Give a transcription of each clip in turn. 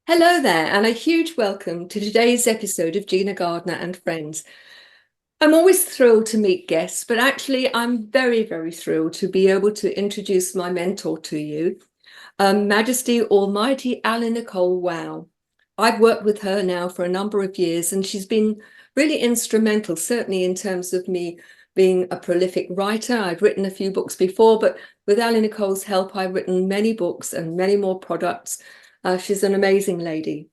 Hello there, and a huge welcome to today's episode of Gina Gardiner and Friends. I'm always thrilled to meet guests, but actually I'm very, very thrilled to be able to introduce my mentor to you, Majesty-Almighty AliNICOLE WOW. I've worked with her now for a number of years, and she's been really instrumental, certainly in terms of me being a prolific writer. I've written a few books before, but with AliNICOLE's help, I've written many books and many more products. She's an amazing lady.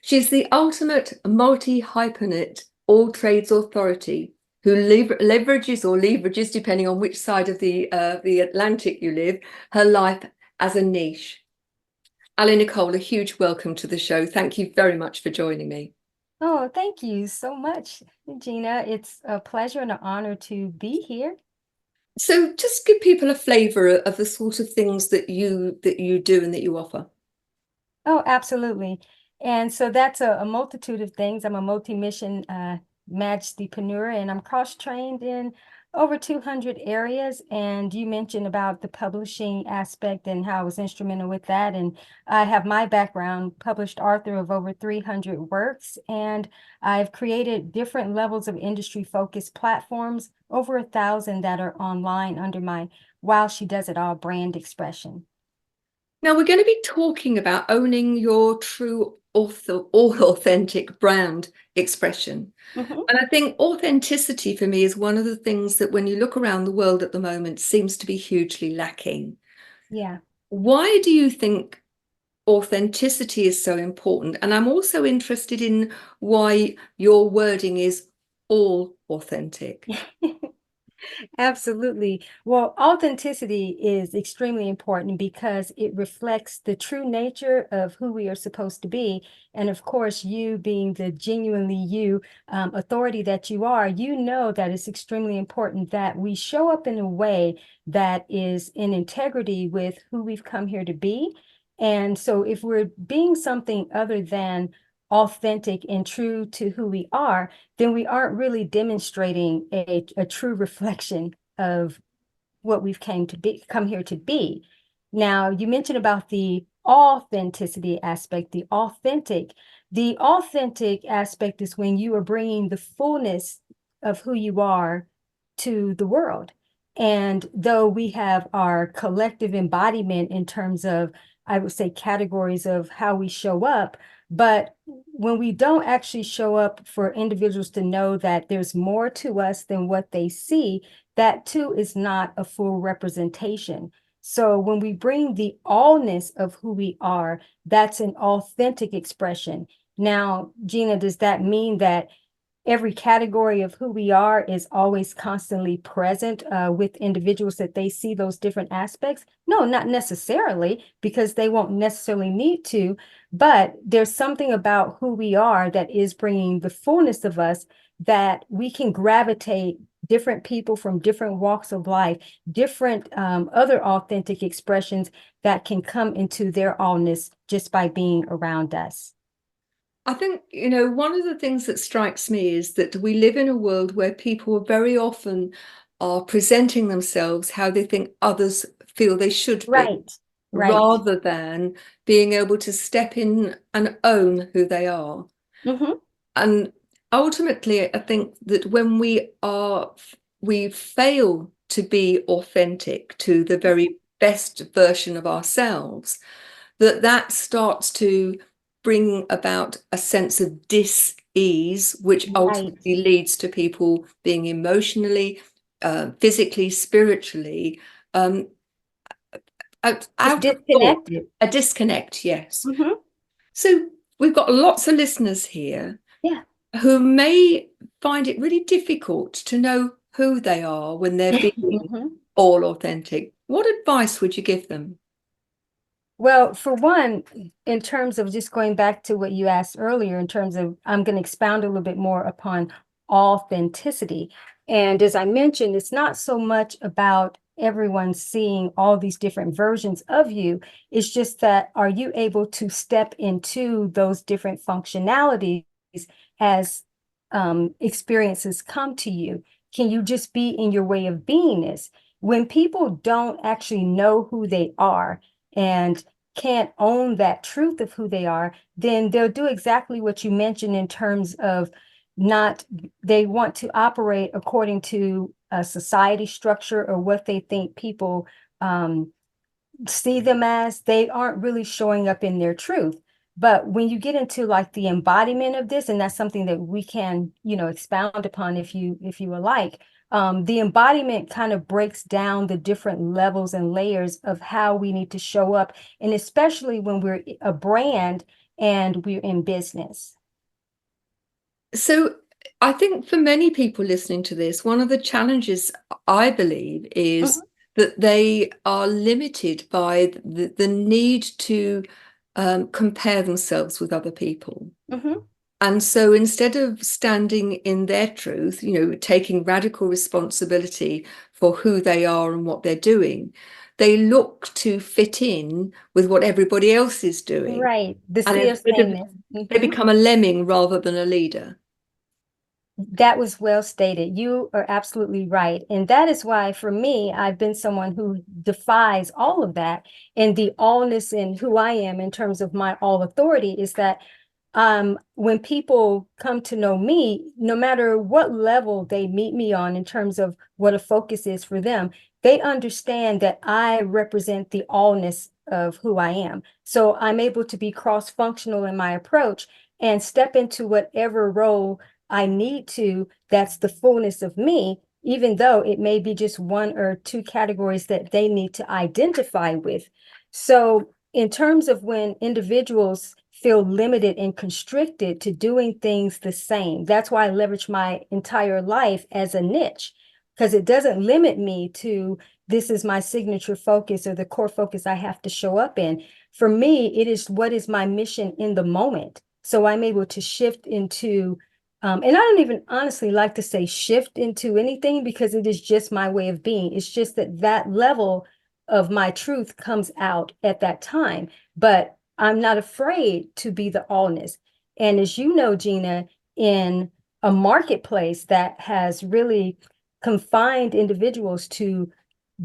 She's the ultimate multi-hyphenate all-trades authority who leverages, depending on which side of the Atlantic you live, her life as a niche. AliNICOLE, a huge welcome to the show. Thank you very much for joining me. Oh, thank you so much, Gina. It's a pleasure and an honor to be here. So just give people a flavour of the sort of things that you do and that you offer. Oh, absolutely. And so that's a multitude of things. I'm a multi-mission majestypreneur, and I'm cross-trained in over 200 areas. And you mentioned about the publishing aspect and how I was instrumental with that. And I have my background, published author of over 300 works, and I've created different levels of industry-focused platforms, over 1,000 that are online under my While She Does It All brand expression. Now we're going to be talking about owning your true all authentic brand expression. Mhm. And I think authenticity for me is one of the things that when you look around the world at the moment seems to be hugely lacking. Yeah. Why do you think authenticity is so important? And I'm also interested in why your wording is all authentic. Absolutely. Well, authenticity is extremely important because it reflects the true nature of who we are supposed to be. And of course, you being the genuinely you authority that you are, you know that it's extremely important that we show up in a way that is in integrity with who we've come here to be. And so if we're being something other than authentic and true to who we are, then we aren't really demonstrating a true reflection of what we've come here to be. Now, you mentioned about the authenticity aspect, the authentic aspect is when you are bringing the fullness of who you are to the world. And though we have our collective embodiment in terms of, I would say, categories of how we show up, but when we don't actually show up for individuals to know that there's more to us than what they see, that too is not a full representation. So when we bring the allness of who we are, that's an authentic expression. Now, Gina, does that mean that every category of who we are is always constantly present with individuals that they see those different aspects? No, not necessarily, because they won't necessarily need to. But there's something about who we are that is bringing the fullness of us that we can gravitate different people from different walks of life, different other authentic expressions that can come into their allness just by being around us. I think, one of the things that strikes me is that we live in a world where people very often are presenting themselves how they think others feel they should be, Right, right. rather than being able to step in and own who they are. Mm-hmm. And ultimately, I think that when we fail to be authentic to the very best version of ourselves, that starts to bring about a sense of dis-ease, which Right. ultimately leads to people being emotionally, physically, spiritually, um, Just out of thought, disconnected. a disconnect, yes. Mm-hmm. So we've got lots of listeners here Yeah. who may find it really difficult to know who they are when they're being Mm-hmm. all authentic. What advice would you give them? Well, for one, in terms of just going back to what you asked earlier, in terms of, I'm going to expound a little bit more upon authenticity. And as I mentioned, it's not so much about everyone seeing all these different versions of you. It's just that, are you able to step into those different functionalities as experiences come to you? Can you just be in your way of beingness? When people don't actually know who they are, and can't own that truth of who they are, then they'll do exactly what you mentioned in terms of they want to operate according to a society structure or what they think people see them as. They aren't really showing up in their truth. But when you get into like the embodiment of this, and that's something that we can, expound upon if you would like, the embodiment kind of breaks down the different levels and layers of how we need to show up, and especially when we're a brand and we're in business. So I think for many people listening to this, one of the challenges, I believe, is that they are limited by the need to compare themselves with other people. And so instead of standing in their truth, taking radical responsibility for who they are and what they're doing, they look to fit in with what everybody else is doing. Right. The And sea of sameness. they become a lemming rather than a leader. That was well stated. You are absolutely right. And that is why, for me, I've been someone who defies all of that. And the allness in who I am in terms of my all authority is that when people come to know me, no matter what level they meet me on in terms of what a focus is for them, they understand that I represent the allness of who I am. So I'm able to be cross-functional in my approach and step into whatever role I need to, that's the fullness of me, even though it may be just one or two categories that they need to identify with. So in terms of when individuals feel limited and constricted to doing things the same, that's why I leverage my entire life as a niche, because it doesn't limit me to this is my signature focus or the core focus I have to show up in. For me, it is what is my mission in the moment. So I'm able to shift into and I don't even honestly like to say shift into anything because it is just my way of being. It's just that level of my truth comes out at that time. But I'm not afraid to be the allness. And as you know, Gina, in a marketplace that has really confined individuals to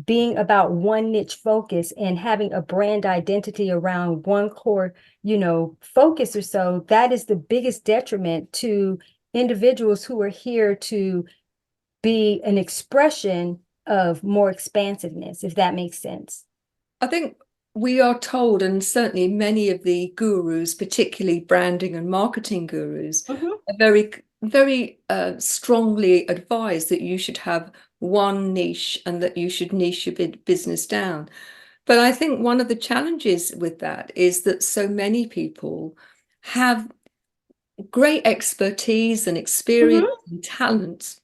being about one niche focus and having a brand identity around one core, focus or so, that is the biggest detriment to individuals who are here to be an expression of more expansiveness, if that makes sense. I think we are told, and certainly many of the gurus, particularly branding and marketing gurus, are very, very strongly advise that you should have one niche and that you should niche your business down. But I think one of the challenges with that is that so many people have great expertise and experience and talent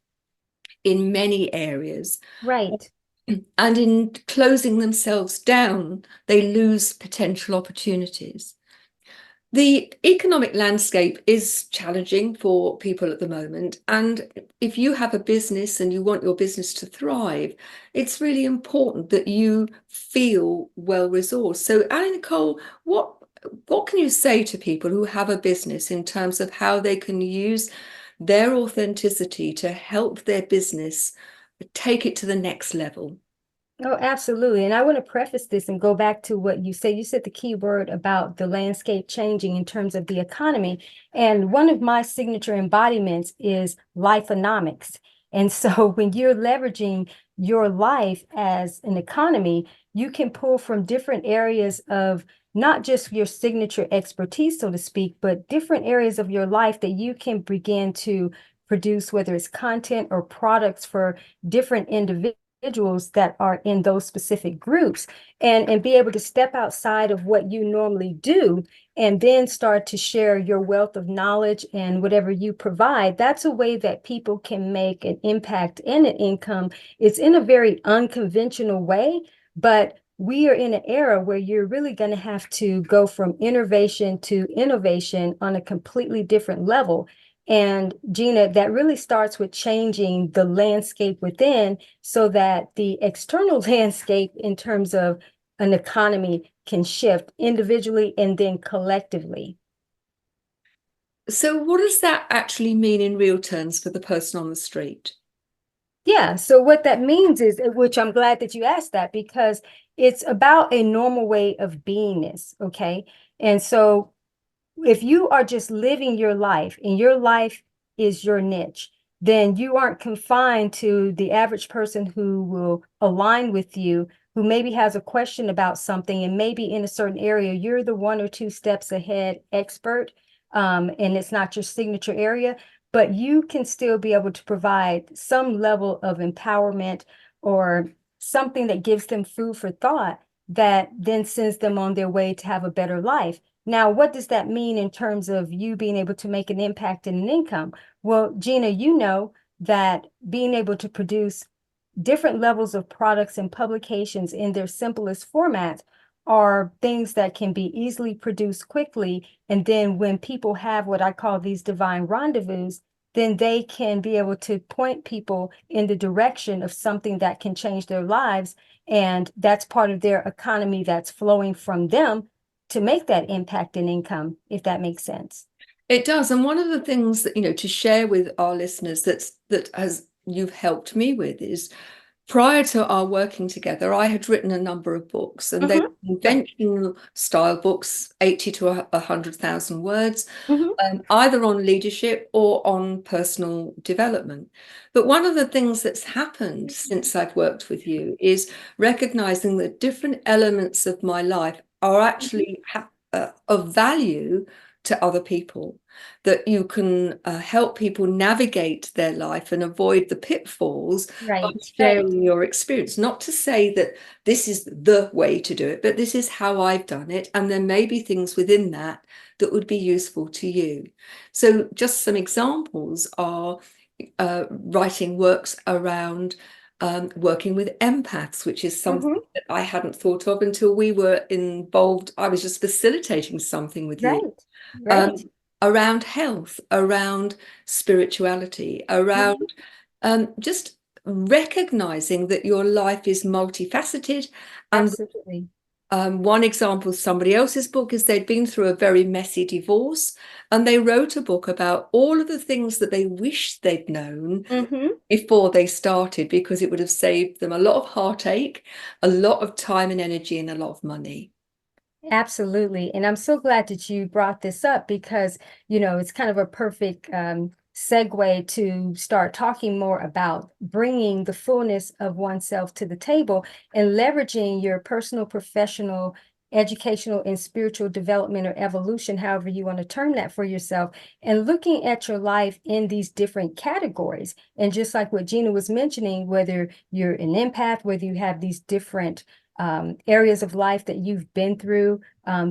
in many areas. Right. And in closing themselves down, they lose potential opportunities. The economic landscape is challenging for people at the moment. And if you have a business and you want your business to thrive, it's really important that you feel well resourced. So, AliNICOLE, what can you say to people who have a business in terms of how they can use their authenticity to help their business take it to the next level? Oh, absolutely. And I want to preface this and go back to what you said. You said the key word about the landscape changing in terms of the economy. And one of my signature embodiments is lifeonomics. And so when you're leveraging your life as an economy, you can pull from different areas of not just your signature expertise, so to speak, but different areas of your life that you can begin to produce, whether it's content or products for different individuals that are in those specific groups, and be able to step outside of what you normally do and then start to share your wealth of knowledge and whatever you provide. That's a way that people can make an impact and an income. It's in a very unconventional way, but we are in an era where you're really going to have to go from innovation to innovation on a completely different level. And Gina, that really starts with changing the landscape within so that the external landscape in terms of an economy can shift individually and then collectively. So what does that actually mean in real terms for the person on the street? Yeah, so what that means is, which I'm glad that you asked that, because it's about a normal way of beingness, okay? And so if you are just living your life and your life is your niche, then you aren't confined to the average person who will align with you, who maybe has a question about something, and maybe in a certain area, you're the 1 or 2 steps ahead expert, and it's not your signature area, but you can still be able to provide some level of empowerment or something that gives them food for thought that then sends them on their way to have a better life. Now, what does that mean in terms of you being able to make an impact and an income? Well, Gina, you know that being able to produce different levels of products and publications in their simplest formats are things that can be easily produced quickly. And then when people have what I call these divine rendezvous, then they can be able to point people in the direction of something that can change their lives. And that's part of their economy that's flowing from them to make that impact and income, if that makes sense. It does. And one of the things that, to share with our listeners that has you've helped me with is prior to our working together, I had written a number of books, and they were Right. conventional style books, 80 to 100,000 words, Mhm. either on leadership or on personal development. But one of the things that's happened since I've worked with you is recognizing that different elements of my life are actually of value to other people, that you can help people navigate their life and avoid the pitfalls by Right. sharing your experience. Not to say that this is the way to do it, but this is how I've done it. And there may be things within that that would be useful to you. So just some examples are writing works around working with empaths, which is something that I hadn't thought of until we were involved. I was just facilitating something with you. Right. Right. Um, around health, around spirituality, around Mhm. just recognizing that your life is multifaceted. And Absolutely. one example of somebody else's book is they'd been through a very messy divorce, and they wrote a book about all of the things that they wish they'd known Hmm. before they started, because it would have saved them a lot of heartache, a lot of time and energy, and a lot of money. Absolutely. And I'm so glad that you brought this up because, it's kind of a perfect segue to start talking more about bringing the fullness of oneself to the table and leveraging your personal, professional, educational, and spiritual development or evolution, however you want to term that for yourself, and looking at your life in these different categories. And just like what Gina was mentioning, whether you're an empath, whether you have these different areas of life that you've been through,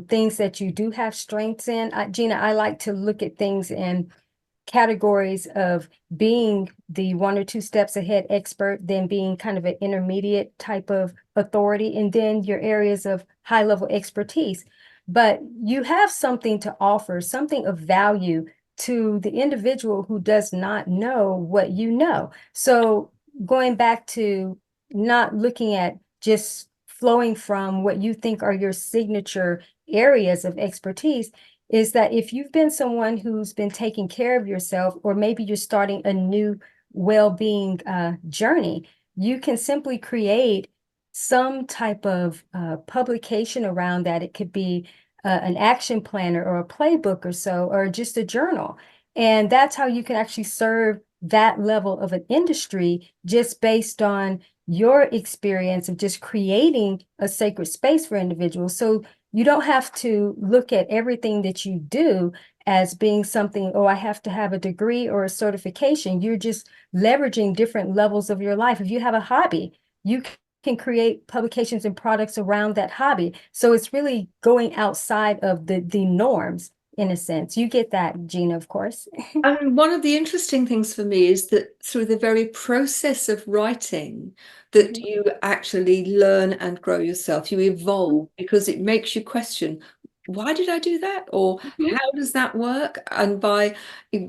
things that you do have strengths in. Gina, I like to look at things in categories of being the 1 or 2 steps ahead expert, then being kind of an intermediate type of authority, and then your areas of high level expertise. But you have something to offer, something of value to the individual who does not know what you know. So going back to not looking at just flowing from what you think are your signature areas of expertise, is that if you've been someone who's been taking care of yourself, or maybe you're starting a new well-being journey, you can simply create some type of publication around that. It could be an action planner or a playbook or so, or just a journal. And that's how you can actually serve that level of an industry just based on your experience of just creating a sacred space for individuals. So you don't have to look at everything that you do as being something, oh, I have to have a degree or a certification. You're just leveraging different levels of your life. If you have a hobby, you can create publications and products around that hobby. So it's really going outside of the norms in a sense. You get that, Gina, of course. And one of the interesting things for me is that through the very process of writing, that you actually learn and grow yourself, you evolve, because it makes you question, why did I do that? Or Mhm. how does that work? And by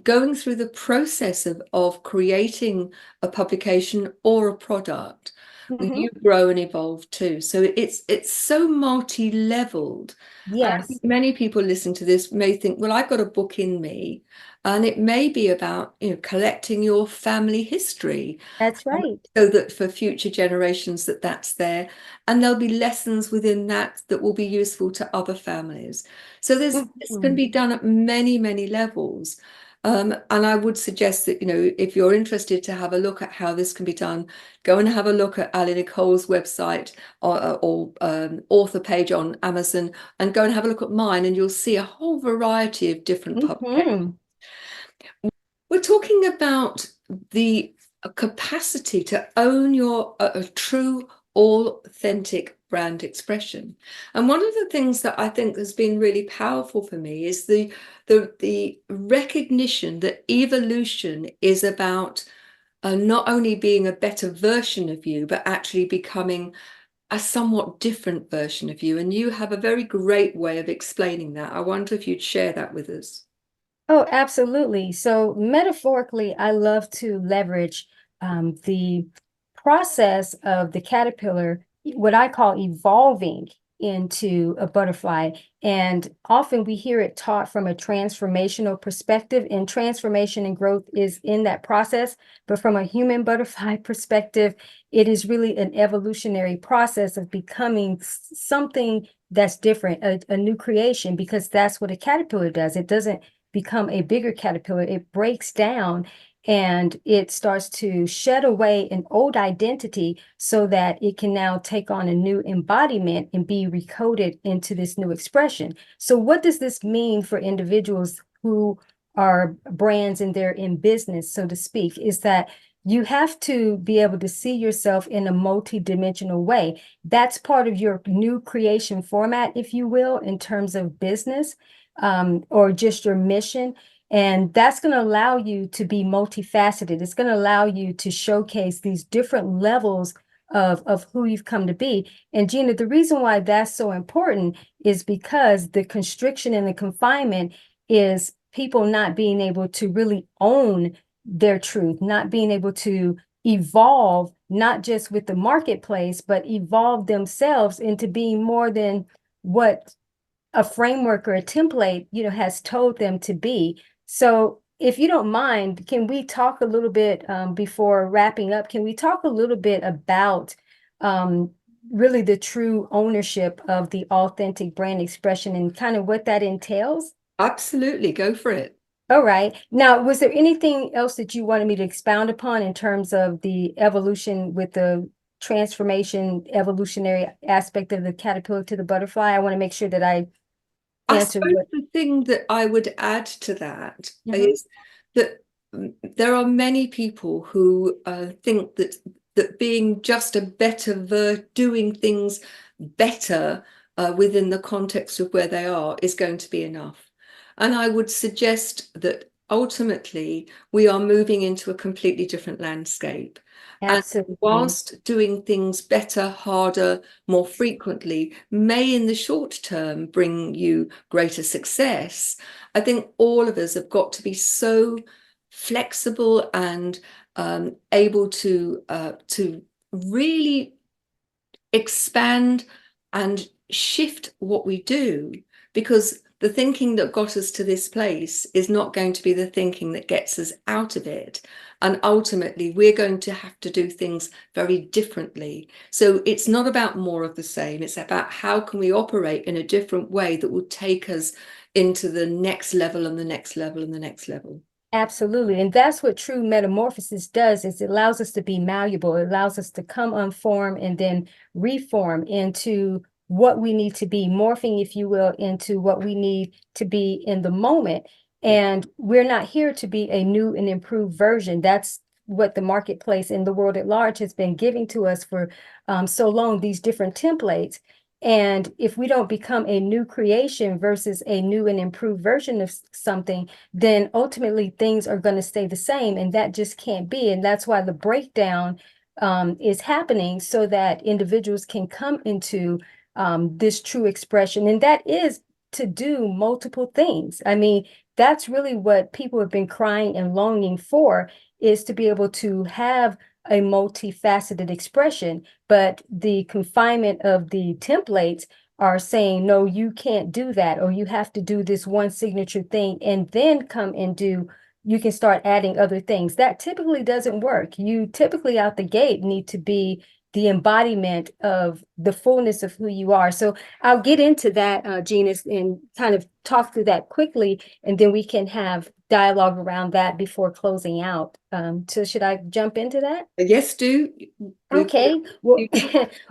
going through the process of creating a publication or a product, Mhm. you grow and evolve too. So it's so multi-leveled. And I think Yes, many people listening to this may think, well, I've got a book in me, and it may be about, collecting your family history, that's right. so that for future generations that's there, and there'll be lessons within that that will be useful to other families. So this can Mhm. be done at many, many levels. And I would suggest that, if you're interested to have a look at how this can be done, go and have a look at Ali Nicole's website, or author page on Amazon, and go and have a look at mine, and you'll see a whole variety of different publications. Mhm. We're talking about the capacity to own your a true, authentic brand expression. And one of the things that I think has been really powerful for me is the recognition that evolution is about not only being a better version of you, but actually becoming a somewhat different version of you. And you have a very great way of explaining that. I wonder if you'd share that with us. Oh, absolutely. So metaphorically, I love to leverage the process of the caterpillar, what I call evolving into a butterfly. And often we hear it taught from a transformational perspective, and transformation and growth is in that process. But from a human butterfly perspective, it is really an evolutionary process of becoming something that's different, a new creation, because that's what a caterpillar does. It doesn't become a bigger caterpillar. It breaks down and it starts to shed away an old identity so that it can now take on a new embodiment and be recoded into this new expression. So what does this mean for individuals who are brands and they're in business, so to speak, is that you have to be able to see yourself in a multi-dimensional way. That's part of your new creation format, if you will, in terms of business, or just your mission. And that's going to allow you to be multifaceted. It's going to allow you to showcase these different levels of who you've come to be. And Gina, the reason why that's so important is because the constriction and the confinement is people not being able to really own their truth, not being able to evolve, not just with the marketplace, but evolve themselves into being more than what a framework or a template, has told them to be. So if you don't mind, can we talk a little bit before wrapping up? Can we talk a little bit about um, really the true ownership of the authentic brand expression and kind of what that entails? Absolutely, go for it. All right. Now, was there anything else that you wanted me to expound upon in terms of the evolution with the transformation, evolutionary aspect of the caterpillar to the butterfly? I want to make sure that I I answer suppose what. the thing that I would add to that Mhm. is that there are many people who think that being just a better doing things better within the context of where they are is going to be enough. And I would suggest that ultimately we are moving into a completely different landscape. And Absolutely. whilst doing things better, harder, more frequently may in the short term bring you greater success, I think all of us have got to be so flexible and able to really expand and shift what we do, because the thinking that got us to this place is not going to be the thinking that gets us out of it. And ultimately, we're going to have to do things very differently. So it's not about more of the same. It's about how can we operate in a different way that will take us into the next level and the next level and the next level. Absolutely. And that's what true metamorphosis does, is it allows us to be malleable. It allows us to come unformed and then reform into what we need to be, morphing, if you will, into what we need to be in the moment. Yeah. And we're not here to be a new and improved version. That's what the marketplace and the world at large has been giving to us for so long, these different templates. And if we don't become a new creation versus a new and improved version of something, then ultimately things are going to stay the same. And that just can't be. And that's why the breakdown is happening, so that individuals can come into this true expression. And that is to do multiple things. I mean, that's really what people have been crying and longing for, is to be able to have a multifaceted expression, but the confinement of the templates are saying, no, you can't do that, or you have to do this one signature thing and then come and do, you can start adding other things. That typically doesn't work. You typically out the gate need to be the embodiment of the fullness of who you are. So I'll get into that, Gina, and kind of talk through that quickly, and then we can have dialogue around that before closing out. So should I jump into that? Yes, do. Okay. Well,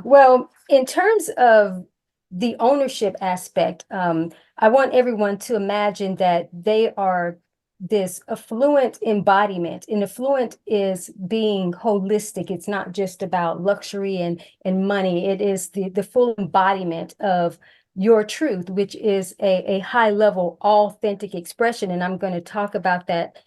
well, in terms of the ownership aspect, I want everyone to imagine that they are this affluent embodiment. And affluent is being holistic. It's not just about luxury and money. It is the full embodiment of your truth, which is a high level, authentic expression. And I'm going to talk about that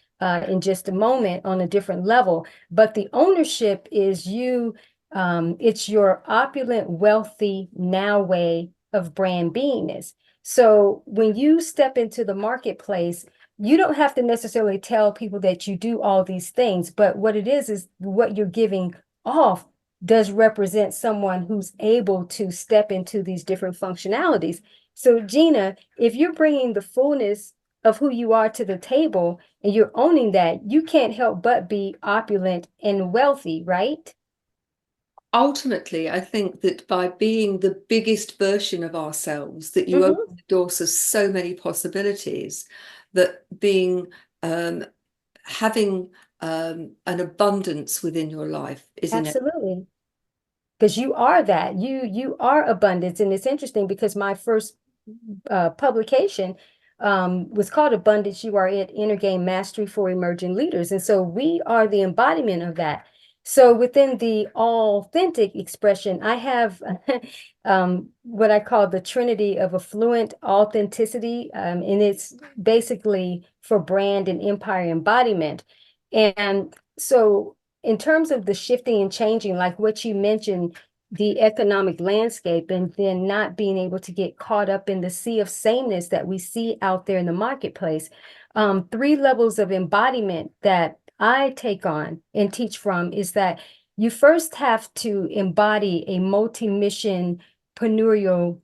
in just a moment on a different level. But the ownership is you, it's your opulent, wealthy now way of brand beingness. So when you step into the marketplace, you don't have to necessarily tell people that you do all these things, but what it is what you're giving off does represent someone who's able to step into these different functionalities. So Gina, if you're bringing the fullness of who you are to the table and you're owning that, you can't help but be opulent and wealthy, right? Ultimately, I think that by being the biggest version of ourselves, that you open the doors to so many possibilities, that being having an abundance within your life is Absolutely. Because you are that. You are abundance. And it's interesting because my first publication was called Abundance. You Are It, Inner Game Mastery for Emerging Leaders. And so we are the embodiment of that. So within the authentic expression, I have what I call the Trinity of affluent authenticity. And it's basically for brand and empire embodiment. And so in terms of the shifting and changing, like what you mentioned, the economic landscape, and then not being able to get caught up in the sea of sameness that we see out there in the marketplace. Three levels of embodiment that I take on and teach from is that you first have to embody a multi-mission entrepreneurial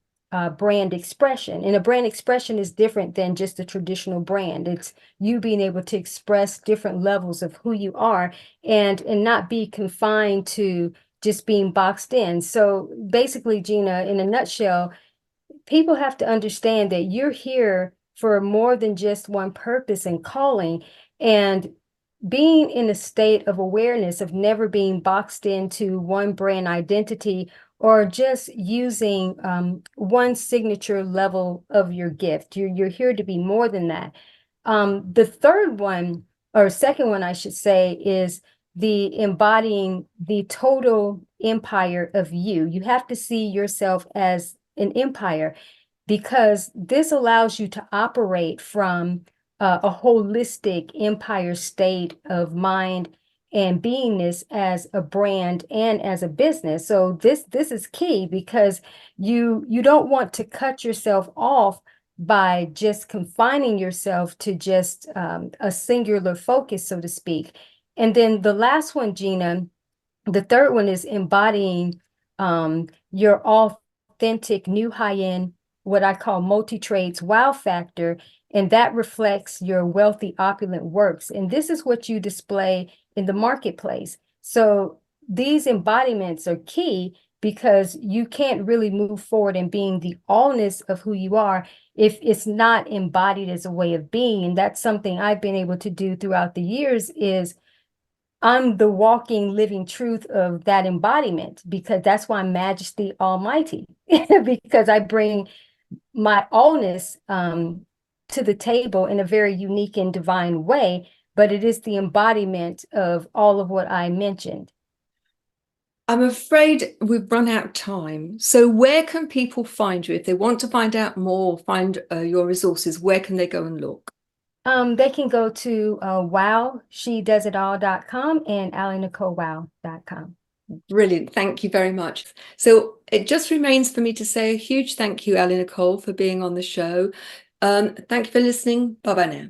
brand expression. And a brand expression is different than just a traditional brand. It's you being able to express different levels of who you are and not be confined to just being boxed in. So basically, Gina, in a nutshell, people have to understand that you're here for more than just one purpose and calling. And being in a state of awareness of never being boxed into one brand identity or just using one signature level of your gift. You're here to be more than that. The third one, or second one, I should say, is the embodying the total empire of you. You have to see yourself as an empire because this allows you to operate from a holistic empire state of mind and beingness as a brand and as a business. So this is key because you don't want to cut yourself off by just confining yourself to just a singular focus, so to speak. And then the last one, Gina, the third one is embodying your authentic new high-end, what I call multi-trades wow factor, and that reflects your wealthy, opulent works. And this is what you display in the marketplace. So these embodiments are key because you can't really move forward in being the allness of who you are if it's not embodied as a way of being. And that's something I've been able to do throughout the years is I'm the walking, living truth of that embodiment because that's why I'm Majesty Almighty, because I bring my allness to the table in a very unique and divine way, but it is the embodiment of all of what I mentioned. I'm afraid we've run out of time. So where can people find you? If they want to find out more, find your resources, where can they go and look? They can go to wowshedoesitall.com and alinicolewow.com. Brilliant. Thank you very much. So it just remains for me to say a huge thank you, AliNicole, for being on the show. Thank you for listening. Bye-bye now.